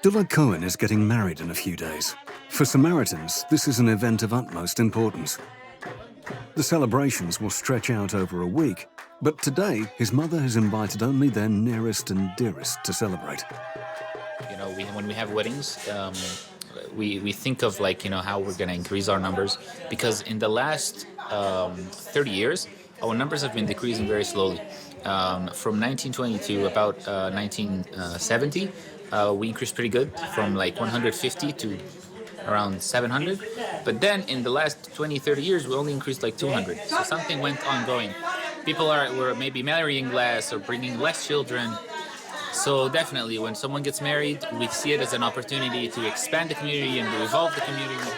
Abdallah Cohen is getting married in a few days. For Samaritans, this is an event of utmost importance. The celebrations will stretch out over a week, but today his mother has invited only their nearest and dearest to celebrate. You know, when we have weddings, we think of how we're going to increase our numbers, because in the last 30 years, our numbers have been decreasing very slowly. From 1920 to about 1970, we increased pretty good, from like 150 to around 700. But then in the last 20-30 years, we only increased like 200. So something went ongoing. People were maybe marrying less or bringing less children. So definitely, when someone gets married, we see it as an opportunity to expand the community and to evolve the community.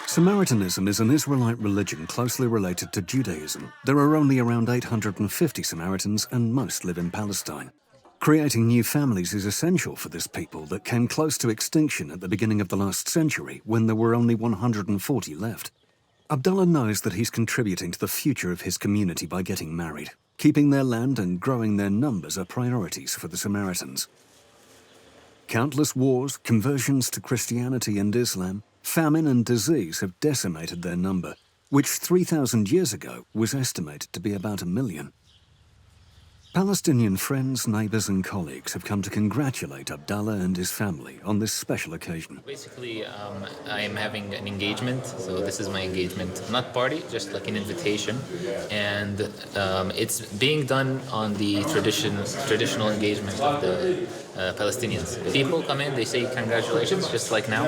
Samaritanism is an Israelite religion closely related to Judaism. There are only around 850 Samaritans, and most live in Palestine. Creating new families is essential for this people that came close to extinction at the beginning of the last century, when there were only 140 left. Abdallah knows that he's contributing to the future of his community by getting married. Keeping their land and growing their numbers are priorities for the Samaritans. Countless wars, conversions to Christianity and Islam, famine and disease have decimated their number, which 3,000 years ago was estimated to be about 1 million. Palestinian friends, neighbors and colleagues have come to congratulate Abdallah and his family on this special occasion. Basically, I am having an engagement, so this is my engagement. Not party, just like an invitation. And it's being done on the traditional engagement of the Palestinians. People come in, they say congratulations, just like now.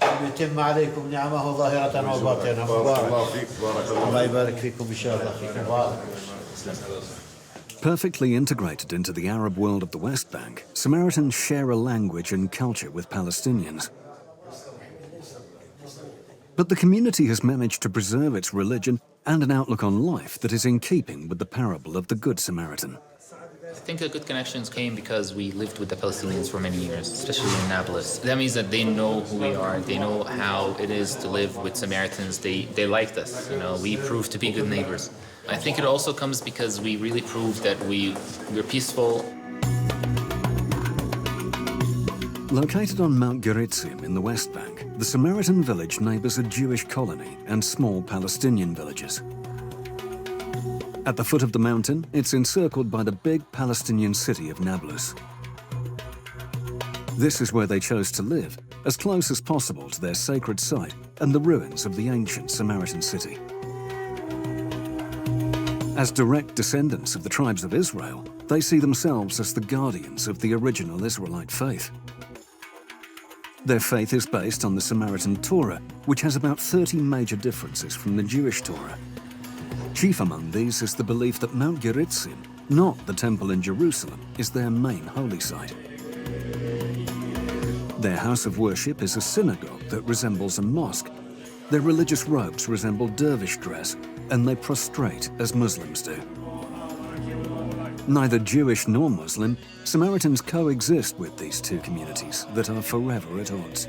يتم عليكم نعمه ظاهرة وباطنة مبارك الله يبارك فيكم إن شاء الله فيكم مبارك. Perfectly integrated into the Arab world of the West Bank, Samaritans share a language and culture with Palestinians. But the community has managed to preserve its religion and an outlook on life that is in keeping with the parable of the Good Samaritan. I think the good connections came because we lived with the Palestinians for many years, especially in Nablus. That means that they know who we are. They know how it is to live with Samaritans. They liked us. You know, we proved to be good neighbors. I think it also comes because we really proved that we're peaceful. Located on Mount Gerizim in the West Bank, the Samaritan village neighbors a Jewish colony and small Palestinian villages. At the foot of the mountain, it's encircled by the big Palestinian city of Nablus. This is where they chose to live, as close as possible to their sacred site and the ruins of the ancient Samaritan city. As direct descendants of the tribes of Israel, they see themselves as the guardians of the original Israelite faith. Their faith is based on the Samaritan Torah, which has about 30 major differences from the Jewish Torah. Chief among these is the belief that Mount Gerizim, not the temple in Jerusalem, is their main holy site. Their house of worship is a synagogue that resembles a mosque. Their religious robes resemble dervish dress, and they prostrate as Muslims do. Neither Jewish nor Muslim, Samaritans coexist with these two communities that are forever at odds.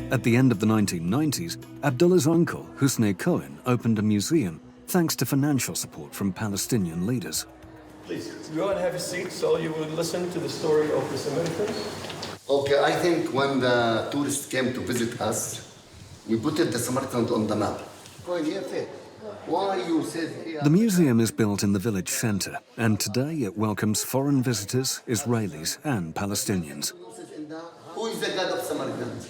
At the end of the 1990s, Abdullah's uncle, Husni Cohen, opened a museum thanks to financial support from Palestinian leaders. Please, go and have a seat so you will listen to the story of the Samaritans. Okay, I think when the tourists came to visit us, we put the Samaritans on the map. Why you said here? The museum is built in the village center, and today it welcomes foreign visitors, Israelis and Palestinians. Who is the God of Samaritans?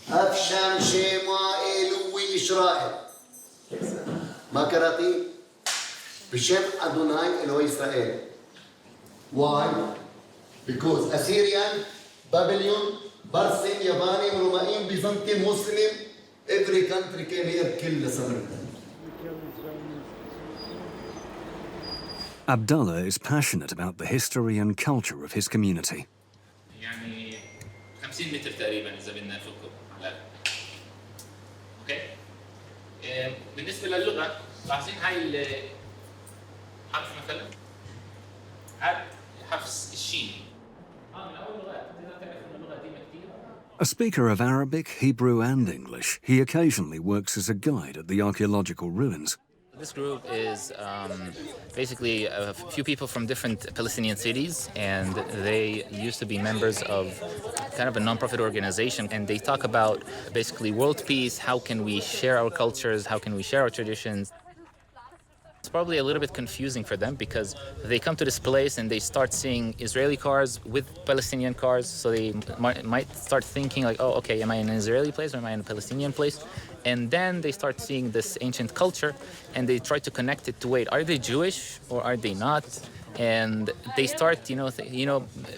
Afsham Shema Elui Israel. Makarati B'Shem Adonai Eloi Israel. Why? Because Assyrian, Babylon, Barsim, Yavanim, Romaim, Byzantine, Muslim, every country came here, killed the Samaritans. Abdallah is passionate about the history and culture of his community. يعني 50 متر تقريبا إذا بدنا نفكه. اوكي. بالنسبة للغة، لاحظين هاي الحرف مثلا؟ هذا حرف الشين. من أول لغات، تقدر تعرف إن اللغة قديمة كثير. A speaker of Arabic, Hebrew and English, he occasionally works as a guide at the archaeological ruins. This group is basically a few people from different Palestinian cities, and they used to be members of kind of a non-profit organization, and they talk about basically world peace, how can we share our cultures, how can we share our traditions. It's probably a little bit confusing for them because they come to this place and they start seeing Israeli cars with Palestinian cars, so they might start thinking like, oh, okay, am I in an Israeli place or am I in a Palestinian place? And then they start seeing this ancient culture and they try to connect it to, wait, are they Jewish or are they not? And they start,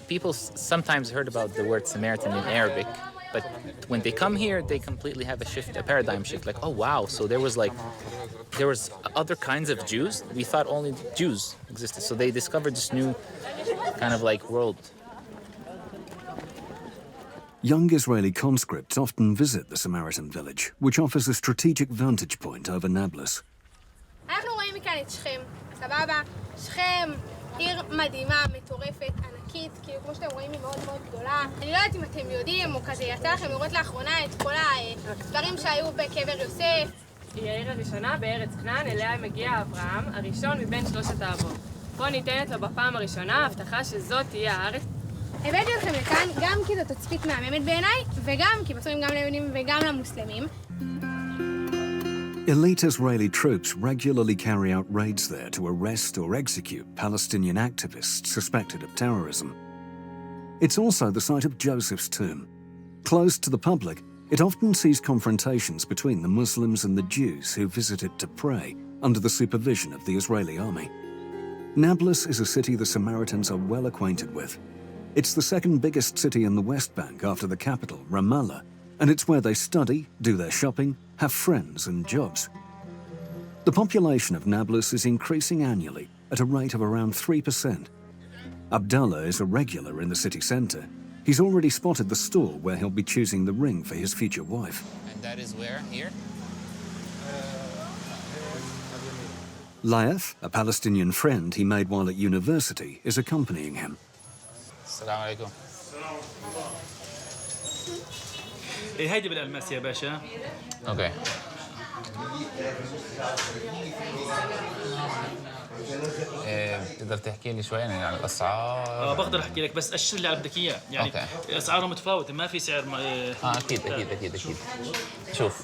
people sometimes heard about the word Samaritan in Arabic, but when they come here, they completely have a paradigm shift, like, oh, wow, so there was other kinds of Jews. We thought only Jews existed. So they discovered this new kind of like world. Young Israeli conscripts often visit the Samaritan village, which offers a strategic vantage point over Nablus. אנחנו רואים מכאן את שכם, סבבה? שכם, עיר מדהימה, מטורפת, ענקית, כאילו כמו שאתם רואים היא מאוד מאוד גדולה. אני לא יודעת אם אתם יודעים, או כזה יצא לכם לראות לאחרונה את כל הדברים שהיו בקבר יוסף. היא העיר הראשונה בארץ כנען, אליה מגיע אברהם, הראשון מבין שלושת האבות. פה ניתנת לו בפעם הראשונה הבטחה שזאת תהיה הארץ. הבאתי אתכם לכאן גם כי זו תצפית מהממת בעיניי, וגם כי בסוף גם ליהודים וגם למוסלמים. Elite Israeli troops regularly carry out raids there to arrest or execute Palestinian activists suspected of terrorism. It's also the site of Joseph's tomb. Closed to the public, it often sees confrontations between the Muslims and the Jews who visit it to pray under the supervision of the Israeli army. Nablus is a city the Samaritans are well acquainted with. It's the second biggest city in the West Bank after the capital, Ramallah, and it's where they study, do their shopping, have friends and jobs. The population of Nablus is increasing annually at a rate of around 3%. Abdallah is a regular in the city centre. He's already spotted the store where he'll be choosing the ring for his future wife. And that is where? Here? Laeth, a Palestinian friend he made while at university, is accompanying him. Assalamu alaikum. هيدي بالألماس يا باشا. Okay. تقدر تحكي لي شوي يعني عن الأسعار؟ بقدر أحكي لك بس أشر اللي بدك إياه يعني. أوكي. أسعارهم متفاوتة ما في سعر أكيد. شوف.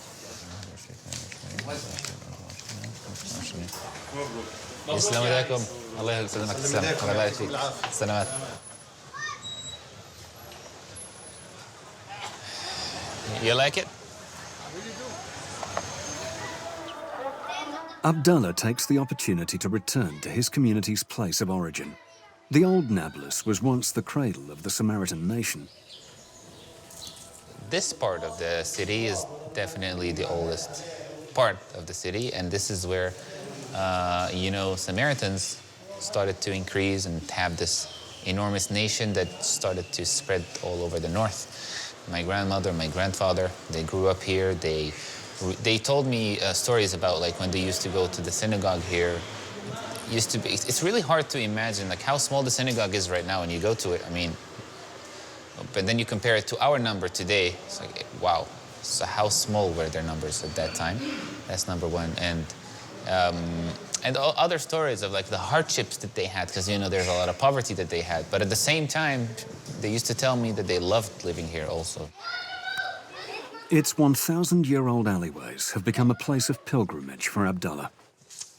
السلام عليكم. الله يسلمك. الله يبارك فيك. سلامات. You like it? Abdallah takes the opportunity to return to his community's place of origin. The old Nablus was once the cradle of the Samaritan nation. This part of the city is definitely the oldest part of the city, and this is where, Samaritans started to increase and have this enormous nation that started to spread all over the north. My grandmother, my grandfather, they grew up here. They told me stories about like when they used to go to the synagogue here. It's really hard to imagine like how small the synagogue is right now when you go to it. I mean, but then you compare it to our number today. It's like, wow. So how small were their numbers at that time? That's number one. And other stories of like the hardships that they had, because there's a lot of poverty that they had. But at the same time, they used to tell me that they loved living here also. Its 1,000-year-old alleyways have become a place of pilgrimage for Abdallah.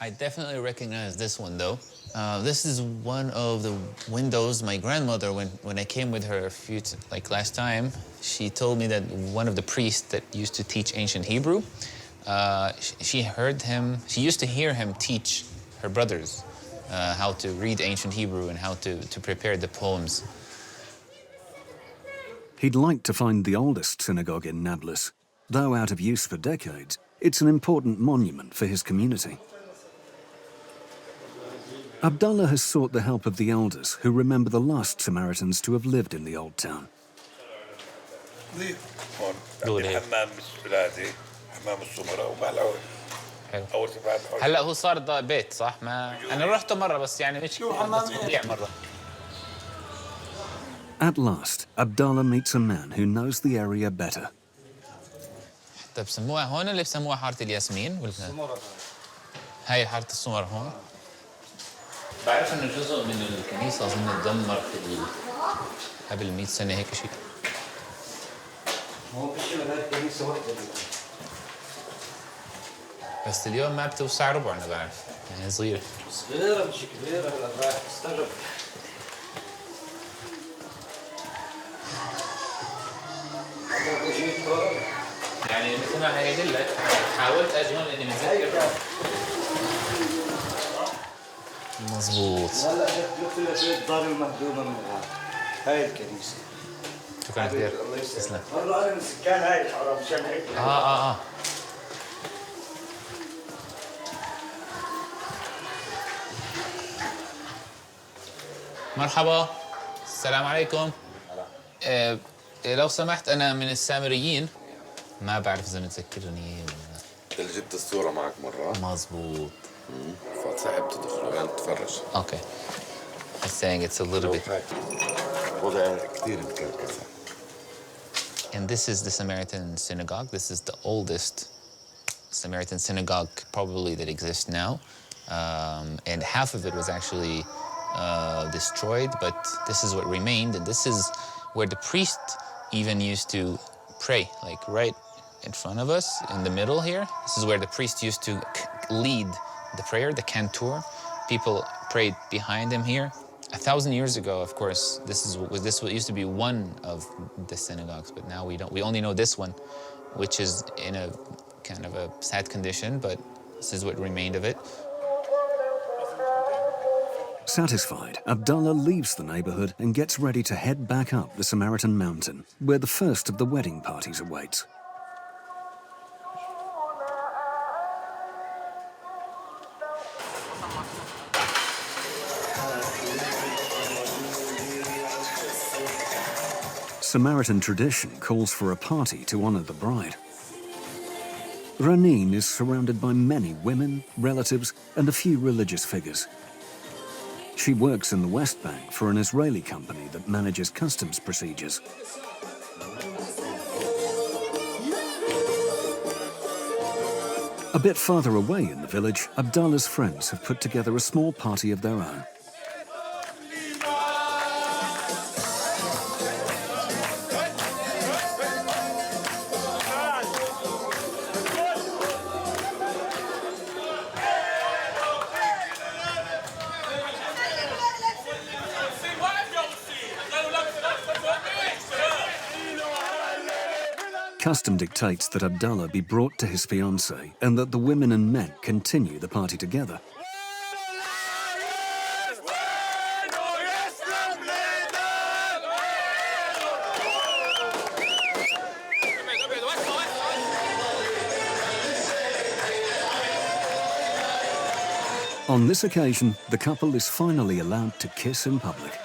I definitely recognize this one, though. This is one of the windows my grandmother, when I came with her last time, she told me that one of the priests that used to teach ancient Hebrew, she used to hear him teach her brothers how to read ancient Hebrew and how to prepare the poems. He'd like to find the oldest synagogue in Nablus. Though out of use for decades, it's an important monument for his community. Abdallah has sought the help of the elders who remember the last Samaritans to have lived in the old town. هلا هو صار بيت صح؟ ما أنا رحته مرة بس يعني مش بيع مرة. At last, Abdallah meets a man who knows the area better. طيب بسموها هون اللي بسموها حارة الياسمين ولا؟ هاي حارة السمر هون. بعرف انه جزء من الكنيسة اظن تدمر قبل 100 سنة هيك شيء. ما هو بشي ولا كنيسة واحدة. بس اليوم ما بتوسع ربع انا بعرف، يعني صغيرة. صغيرة مش كبيرة هلا رايح تستغرب. يعني مثل ما هي لك حاولت اجي هون لاني متذكر. مظبوط. هلا جبت لك الدار المهدومة من الغار. هاي الكنيسة. شكرا كثير. تسلم. والله انا من سكان هاي الحاره مشان هيك. مرحبا، السلام عليكم. لو سمحت أنا من السامريين، ما بعرف إذا متذكرني ولا. انت اللي جبت الصورة معك مرة؟ مظبوط. فصاحب تدخل يعني تتفرج. Okay. I'm saying it's a little bit. وضع كثير مكركسة. And this is the Samaritan synagogue. This is the oldest Samaritan synagogue probably that exists now. And half of it was actually destroyed, but this is what remained. And this is where the priest even used to pray, like right in front of us, in the middle here. This is where the priest used to lead the prayer, the cantor. People prayed behind him here. 1,000 years ago, of course, this used to be one of the synagogues, but now we only know this one, which is in a kind of a sad condition, but this is what remained of it. Satisfied, Abdallah leaves the neighborhood and gets ready to head back up the Samaritan mountain, where the first of the wedding parties awaits. Samaritan tradition calls for a party to honor the bride. Raneen is surrounded by many women, relatives, and a few religious figures. She works in the West Bank for an Israeli company that manages customs procedures. A bit farther away in the village, Abdallah's friends have put together a small party of their own. Custom dictates that Abdallah be brought to his fiancée and that the women and men continue the party together. On this occasion, the couple is finally allowed to kiss in public.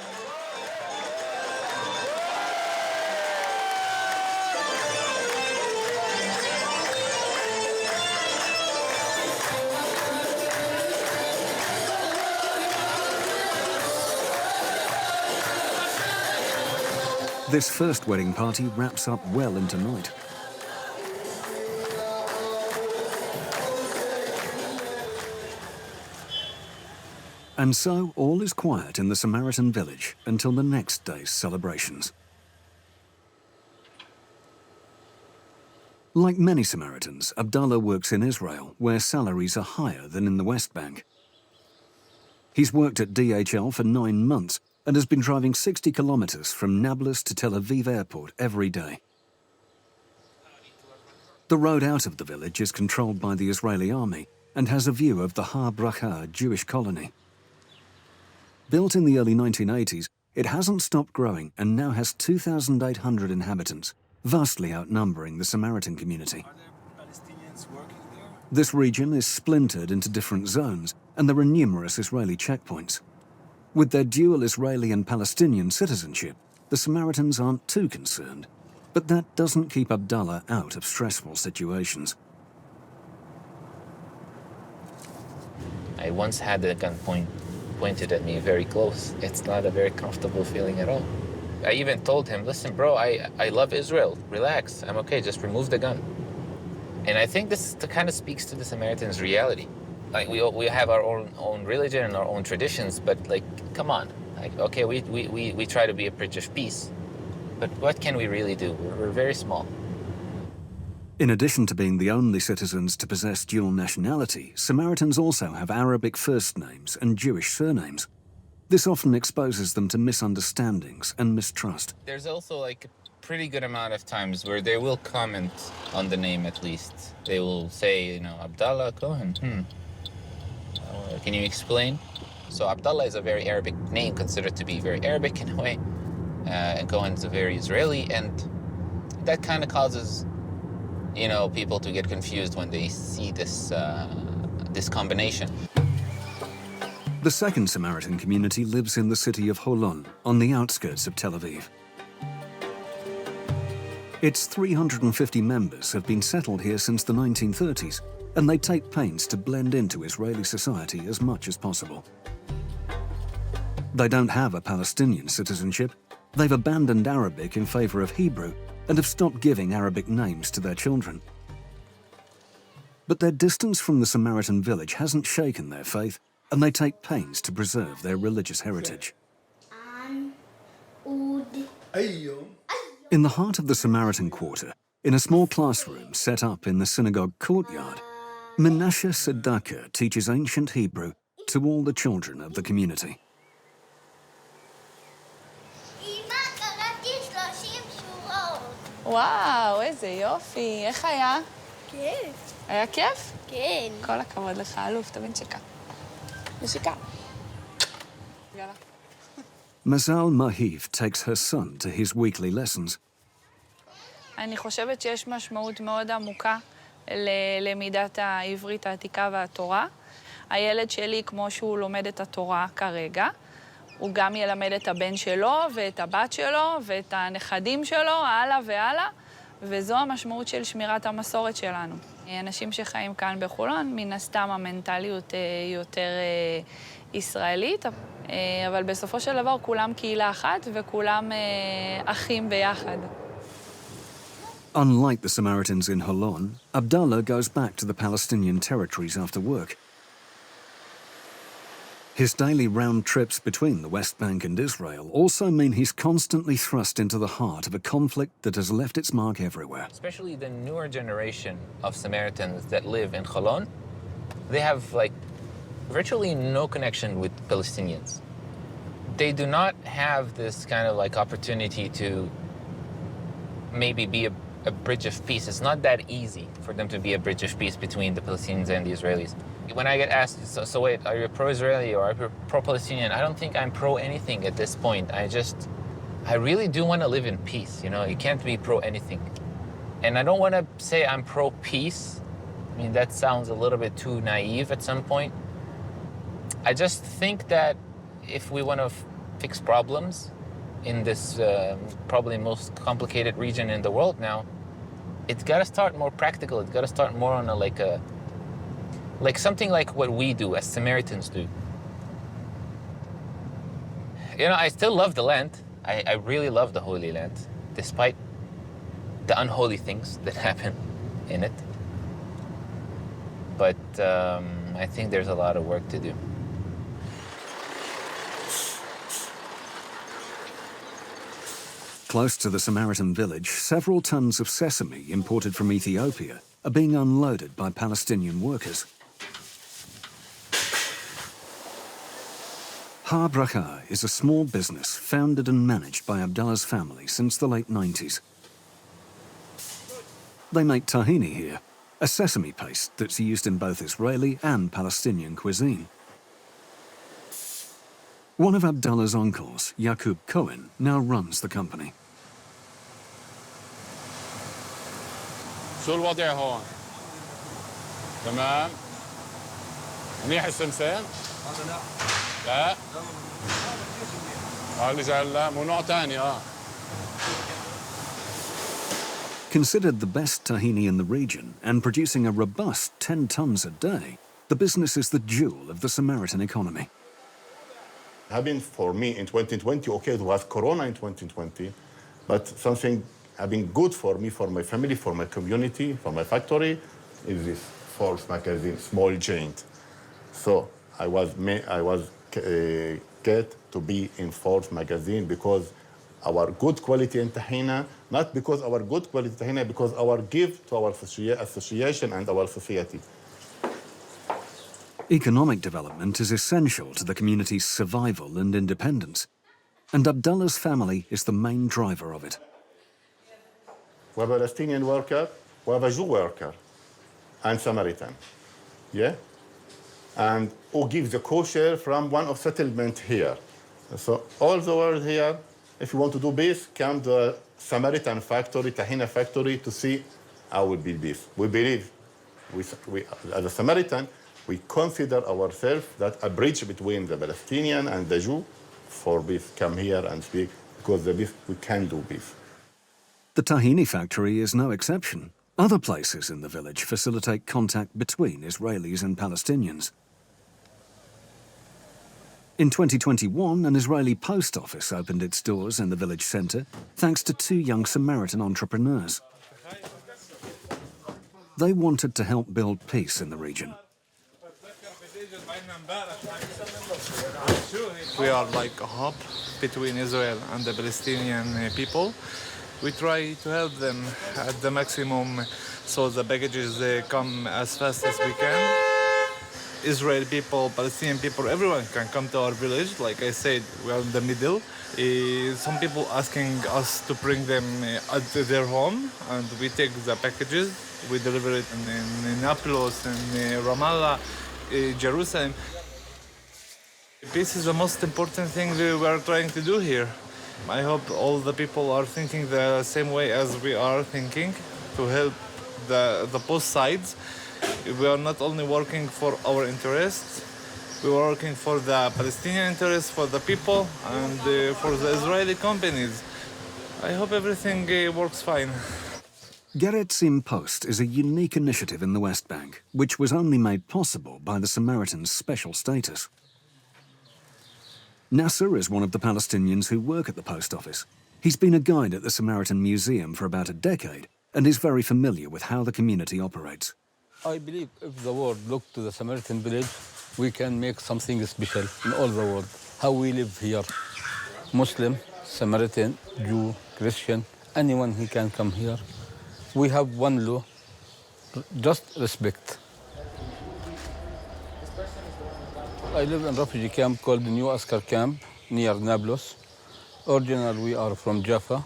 This first wedding party wraps up well into night. And so all is quiet in the Samaritan village until the next day's celebrations. Like many Samaritans, Abdallah works in Israel, where salaries are higher than in the West Bank. He's worked at DHL for 9 months and has been driving 60 kilometers from Nablus to Tel Aviv airport every day. The road out of the village is controlled by the Israeli army and has a view of the Har Bracha Jewish colony. Built in the early 1980s, it hasn't stopped growing and now has 2,800 inhabitants, vastly outnumbering the Samaritan community. Are there Palestinians working there? This region is splintered into different zones, and there are numerous Israeli checkpoints. With their dual Israeli and Palestinian citizenship, the Samaritans aren't too concerned. But that doesn't keep Abdallah out of stressful situations. I once had a gun pointed at me very close. It's not a very comfortable feeling at all. I even told him, listen, bro, I love Israel. Relax. I'm okay. Just remove the gun. And I think this kind of speaks to the Samaritans' reality. Like we have our own religion and our own traditions, but like, come on. Like, okay, we try to be a bridge of peace, but what can we really do? We're very small. In addition to being the only citizens to possess dual nationality, Samaritans also have Arabic first names and Jewish surnames. This often exposes them to misunderstandings and mistrust. There's also like a pretty good amount of times where they will comment on the name at least. They will say, you know, Abdallah Cohen. Can you explain? So Abdallah is a very Arabic name, considered to be very Arabic in a way. And Cohen is a very Israeli, and that kind of causes, you know, people to get confused when they see this combination. The second Samaritan community lives in the city of Holon, on the outskirts of Tel Aviv. Its 350 members have been settled here since the 1930s, and they take pains to blend into Israeli society as much as possible. They don't have a Palestinian citizenship. They've abandoned Arabic in favor of Hebrew and have stopped giving Arabic names to their children. But their distance from the Samaritan village hasn't shaken their faith, and they take pains to preserve their religious heritage. In the heart of the Samaritan quarter, in a small classroom set up in the synagogue courtyard, Menashe Sedaka teaches ancient Hebrew to all the children of the community. וואו, איזה יופי. איך היה? כיף. היה כיף? כן. כל הכבוד לך, אלוף, תמיד שיקה. ושיקה. יאללה. Mazal Mahiv takes her son to his weekly lessons. אני חושבת שיש משמעות מאוד עמוקה ללמידת העברית העתיקה והתורה. הילד שלי, כמו שהוא לומד את התורה כרגע, הוא גם ילמד את הבן שלו ואת הבת שלו ואת הנכדים שלו, הלאה והלאה, וזו המשמעות של שמירת המסורת שלנו. אנשים שחיים כאן בחולון, מן הסתם המנטליות יותר ישראלית, אבל בסופו של דבר כולם קהילה אחת וכולם אחים ביחד. Unlike the Samaritans in Holon, Abdallah goes back to the Palestinian territories after work. His daily round trips between the West Bank and Israel also mean he's constantly thrust into the heart of a conflict that has left its mark everywhere. Especially the newer generation of Samaritans that live in Holon, they have like virtually no connection with Palestinians. They do not have this kind of like opportunity to maybe be a bridge of peace. It's not that easy for them to be a bridge of peace between the Palestinians and the Israelis. When I get asked, so wait, are you pro-Israeli or are you pro-Palestinian? I don't think I'm pro-anything at this point. I really do want to live in peace, you know? You can't be pro-anything. And I don't want to say I'm pro-peace. I mean, that sounds a little bit too naive at some point. I just think that if we want to fix problems in this probably most complicated region in the world now, it's got to start more practical. It's got to start more on like something like what we do, as Samaritans do. You know, I still love the land. I really love the Holy Land, despite the unholy things that happen in it. But I think there's a lot of work to do. Close to the Samaritan village, several tons of sesame imported from Ethiopia are being unloaded by Palestinian workers. Ha Bracha is a small business founded and managed by Abdallah's family since the late 90s. They make tahini here, a sesame paste that's used in both Israeli and Palestinian cuisine. One of Abdallah's uncles, Abdallah Cohen, now runs the company. شو الوضع هون؟ تمام؟ منيح السمسم؟ هذا لا. لا؟ اللي جاي لا مو نوع ثاني Considered the best tahini in the region and producing a robust 10 tons a day, the business is the jewel of the Samaritan economy. Happened for me in 2020, okay, it was Corona in 2020, but something having good for me, for my family, for my community, for my factory, is this Forbes magazine, small giant. So I was get to be in Forbes magazine because our good quality in Tahina, not because our good quality in Tahina, because our give to our association and our society. Economic development is essential to the community's survival and independence, and Abdallah's family is the main driver of it. We have a Palestinian worker, we have a Jew worker, and Samaritan, yeah? And who gives the kosher from one of settlement here. So all the world here, if you want to do beef, come to the Samaritan factory, Tahina factory, to see how will be beef. We believe, as a Samaritan, we consider ourselves that a bridge between the Palestinian and the Jew for beef. Come here and speak, because the beef, we can do beef. The tahini factory is no exception. Other places in the village facilitate contact between Israelis and Palestinians. In 2021, an Israeli post office opened its doors in the village centre thanks to 2 young Samaritan entrepreneurs. They wanted to help build peace in the region. We are like a hub between Israel and the Palestinian people. We try to help them at the maximum so the packages come as fast as we can. Israeli people, Palestinian people, everyone can come to our village. Like I said, we are in the middle. Some people asking us to bring them at their home, and we take the packages. We deliver it in Nablus, in Ramallah, Jerusalem. Peace is the most important thing we are trying to do here. I hope all the people are thinking the same way as we are thinking, to help the both sides. We are not only working for our interests, we are working for the Palestinian interests, for the people, and for the Israeli companies. I hope everything works fine. Gerizim Post is a unique initiative in the West Bank, which was only made possible by the Samaritans' special status. Nasser is one of the Palestinians who work at the post office. He's been a guide at the Samaritan Museum for about a decade and is very familiar with how the community operates. I believe if the world look to the Samaritan village, we can make something special in all the world. How we live here, Muslim, Samaritan, Jew, Christian, anyone who can come here. We have one law, just respect. I live in a refugee camp called the New Askar Camp near Nablus. Originally, we are from Jaffa.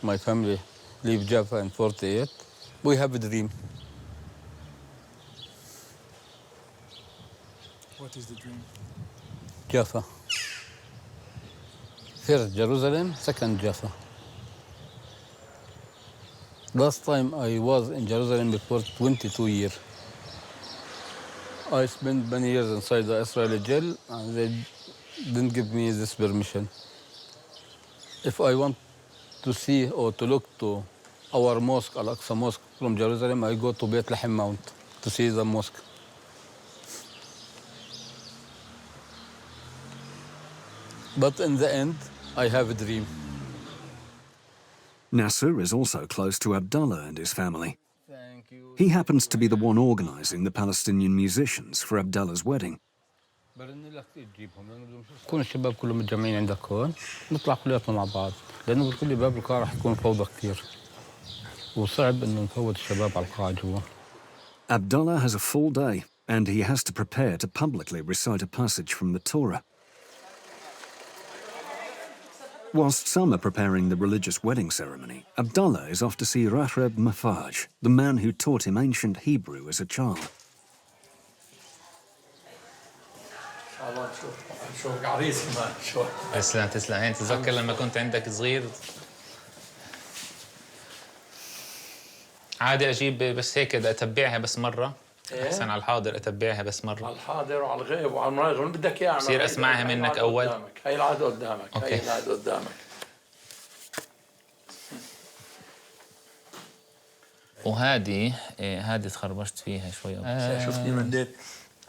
My family leave Jaffa in 48. We have a dream. What is the dream? Jaffa. First Jerusalem, second Jaffa. Last time I was in Jerusalem before 22 years. I spent many years inside the Israeli jail, and they didn't give me this permission. If I want to see or to look to our mosque, Al-Aqsa Mosque from Jerusalem, I go to Bethlehem Mount to see the mosque. But in the end, I have a dream. Nasser is also close to Abdallah and his family. He happens to be the one organizing the Palestinian musicians for Abdallah's wedding. كون الشباب كلهم متجمعين عندك هون نطلع كلياتنا مع بعض لأنه بكل باب القاعة رح يكون فوضى كثير وصعب إنه نفوت الشباب على القاعة جوا. Abdallah has a full day and he has to prepare to publicly recite a passage from the Torah. Whilst some are preparing the religious wedding ceremony, Abdallah is off to see Rahab Mafaj, the man who taught him ancient Hebrew as a child. تسلم تسلم. تتذكر لما كنت عندك صغير عادي اجيب بس هيك اتبعها بس مره. احسن على الحاضر اتبعها بس مره. على الحاضر وعلى الغيب وعلى المراجع وين بدك اياه. بصير اسمعها منك اول. هي العاده قدامك. أوكي. هي العاده قدامك. وهذه هذه تخربشت فيها شوي. شفتني مديت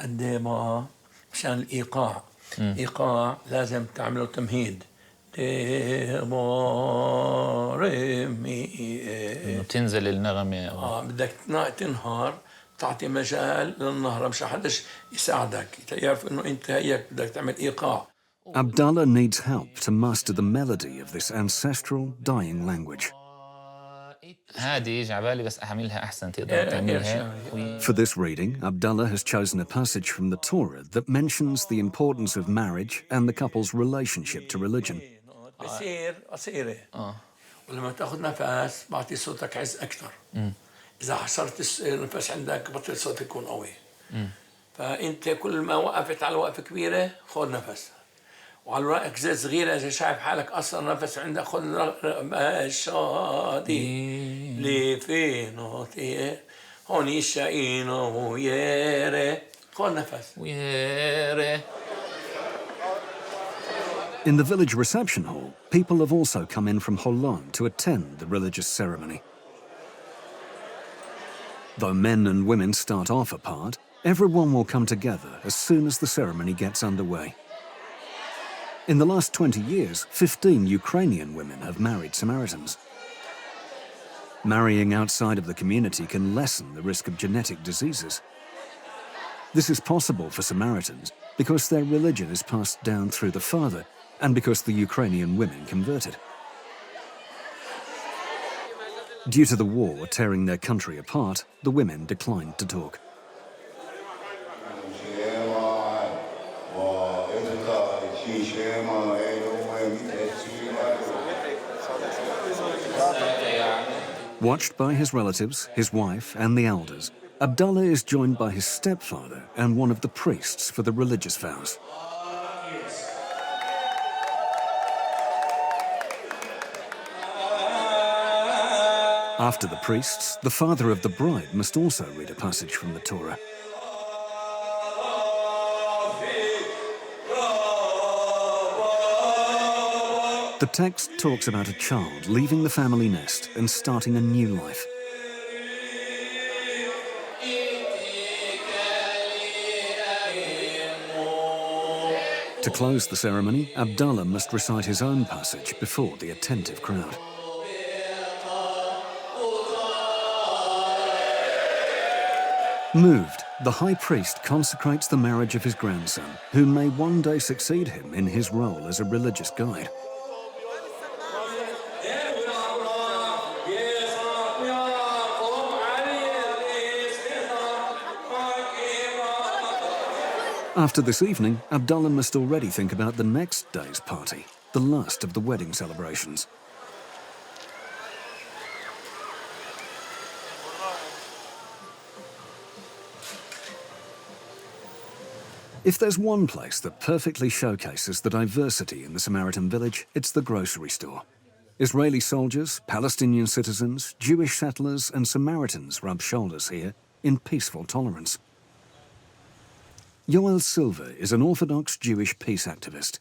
قد ايه ما مشان الايقاع إيقاع لازم تعمله تمهيد. إنه تنزل النغمة. بدك تنهار تعطي مجال للنهرة مش حدش يساعدك يعرف إنه أنت هيك بدك تعمل إيقاع. Abdallah needs help to master the melody of this ancestral, dying language. هذه جعبالي بس أحملها أحسن تقدر تعملها. For this reading, Abdallah has chosen a passage from the Torah that mentions the importance of marriage and the couple's relationship to religion. بصير قصيرة. ولما تاخذ نفس بعطي صوتك عز أكثر. إذا حصرت النفس عندك بطل صوتك يكون قوي. فأنت كل ما وقفت على وقفة كبيرة خذ نفس. وعلى رأيك زي صغيرة إذا شايف حالك أصلا نفس عندك خذ مشادي اللي في نوتي هون يشاينو ويري خذ نفس ويري. In the village reception hall, people have also come in from Holon to attend the religious ceremony. Though men and women start off apart, everyone will come together as soon as the ceremony gets underway. In the last 20 years, 15 Ukrainian women have married Samaritans. Marrying outside of the community can lessen the risk of genetic diseases. This is possible for Samaritans because their religion is passed down through the father and because the Ukrainian women converted. Due to the war tearing their country apart, the women declined to talk. Watched by his relatives, his wife, and the elders, Abdallah is joined by his stepfather and one of the priests for the religious vows. After the priests, the father of the bride must also read a passage from the Torah. The text talks about a child leaving the family nest and starting a new life. To close the ceremony, Abdallah must recite his own passage before the attentive crowd. Moved, the high priest consecrates the marriage of his grandson, who may one day succeed him in his role as a religious guide. After this evening, Abdallah must already think about the next day's party, the last of the wedding celebrations. If there's one place that perfectly showcases the diversity in the Samaritan village, it's the grocery store. Israeli soldiers, Palestinian citizens, Jewish settlers and Samaritans rub shoulders here in peaceful tolerance. Yoel Silva is an Orthodox Jewish peace activist.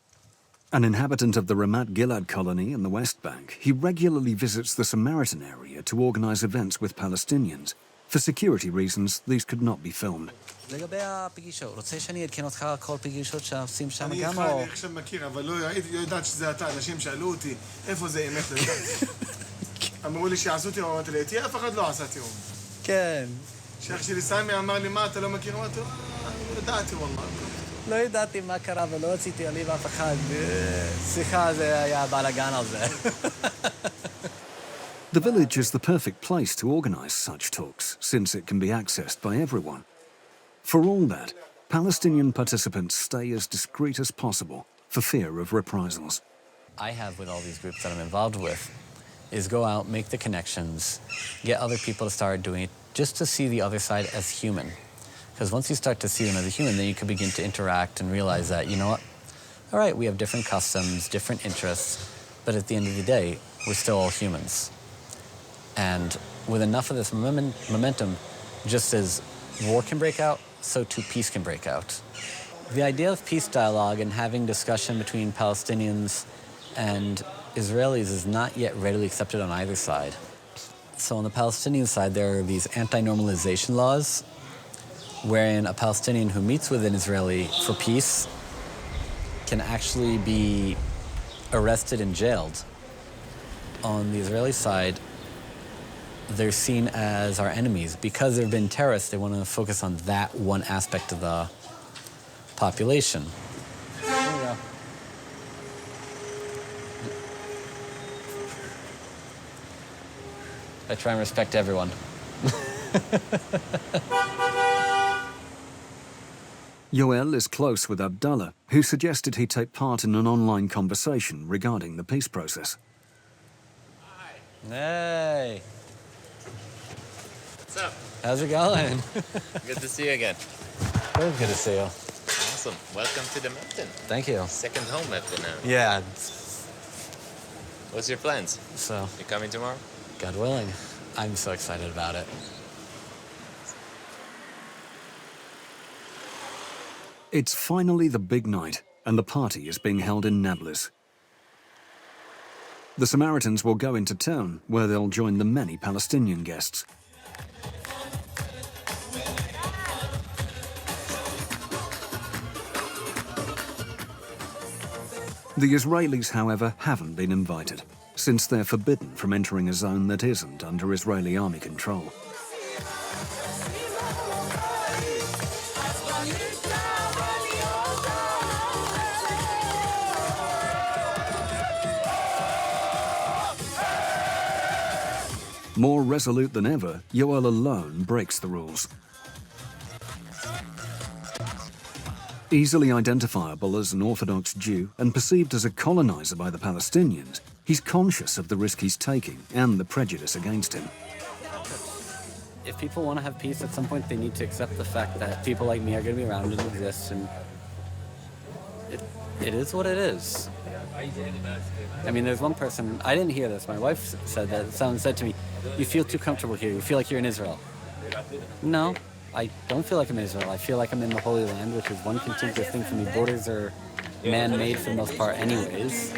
An inhabitant of the Ramat Gilad colony in the West Bank, he regularly visits the Samaritan area to organize events with Palestinians. For security reasons, these could not be filmed. לגבי הפגישות, רוצה שאני אעדכן אותך על כל פגישות שעושים שם גם או... אני עכשיו מכיר, אבל לא יודעת שזה אתה. אנשים שאלו אותי, איפה זה אמת לדעת? אמרו לי שעשו תיאום, אמרתי לי, אף אחד לא עשה תיאום. כן. שאח שלי סמי אמר לי, מה, אתה לא מכיר? אמרתי לו, ידעתי, וואלה. לא ידעתי מה קרה ולא רציתי עליב אף אחד. סליחה, זה היה בלגן על זה. The village is the perfect place to organize such talks, since it can be accessed by everyone. For all that, Palestinian participants stay as discreet as possible for fear of reprisals. I have with all these groups that I'm involved with is go out, make the connections, get other people to start doing it, just to see the other side as human. Because once you start to see them as a human, then you can begin to interact and realize that, you know what, all right, we have different customs, different interests, but at the end of the day, we're still all humans. And with enough of this momentum, just as war can break out, so too peace can break out. The idea of peace dialogue and having discussion between Palestinians and Israelis is not yet readily accepted on either side. So on the Palestinian side, there are these anti-normalization laws, wherein a Palestinian who meets with an Israeli for peace can actually be arrested and jailed. On the Israeli side, they're seen as our enemies. Because there have been terrorists, they want to focus on that one aspect of the population. There we go. I try and respect everyone. Yoel is close with Abdallah, who suggested he take part in an online conversation regarding the peace process. Hey. What's up? How's it going? Good to see you again. Very good to see you. Awesome. Welcome to the mountain. Thank you. Second home after now. Yeah. What's your plans? So, You coming tomorrow? God willing. I'm so excited about it. It's finally the big night, and the party is being held in Nablus. The Samaritans will go into town, where they'll join the many Palestinian guests. The Israelis, however, haven't been invited, since they're forbidden from entering a zone that isn't under Israeli army control. More resolute than ever, Yoel alone breaks the rules. Easily identifiable as an Orthodox Jew and perceived as a colonizer by the Palestinians, he's conscious of the risk he's taking and the prejudice against him. If people want to have peace, at some point they need to accept the fact that people like me are going to be around and exist, and it is what it is. I mean, there's one person, I didn't hear this, my wife said that, someone said to me, you feel too comfortable here, you feel like you're in Israel. No, I don't feel like I'm in Israel, I feel like I'm in the Holy Land, which is one contiguous thing for me. Borders are man-made for the most part anyways.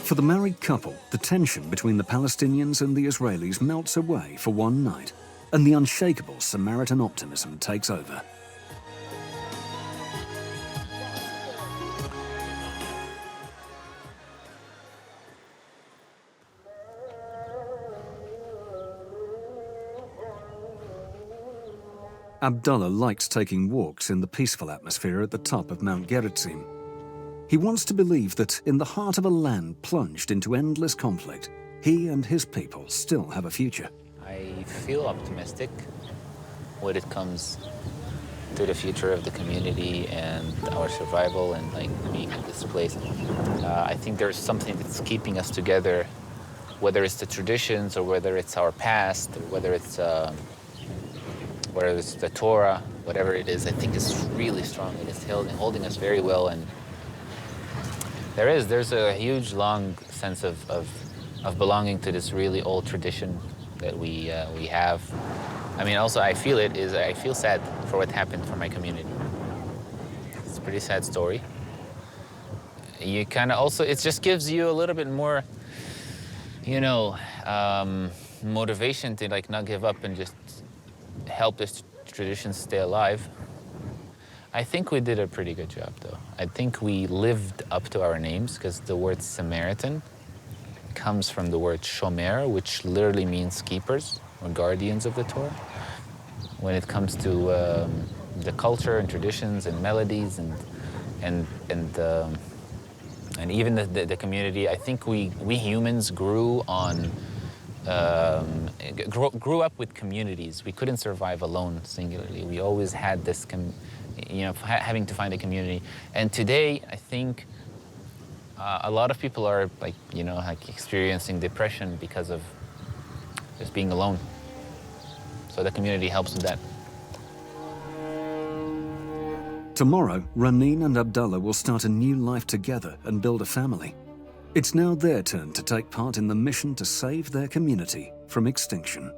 For the married couple, the tension between the Palestinians and the Israelis melts away for one night, and the unshakable Samaritan optimism takes over. Abdallah likes taking walks in the peaceful atmosphere at the top of Mount Gerizim. He wants to believe that in the heart of a land plunged into endless conflict, he and his people still have a future. I feel optimistic when it comes to the future of the community and our survival and like being in this place. I think there's something that's keeping us together, whether it's the traditions or whether it's our past, or whether it's the Torah, whatever it is. I think it's really strong and it's holding us very well. And there's a huge, long sense of belonging to this really old tradition that we have. I mean, also I feel sad for what happened for my community. It's a pretty sad story. You kind of also, it just gives you a little bit more, motivation to like not give up and just help this tradition stay alive. I think we did a pretty good job, though. I think we lived up to our names, because the word Samaritan comes from the word shomer, which literally means keepers or guardians of the Torah. When it comes to the culture and traditions and melodies and even the community, I think we humans grew on. Grew up with communities. We couldn't survive alone, singularly. We always had this, having to find a community. And today, I think a lot of people are like experiencing depression because of just being alone. So the community helps with that. Tomorrow, Ranin and Abdallah will start a new life together and build a family. It's now their turn to take part in the mission to save their community from extinction.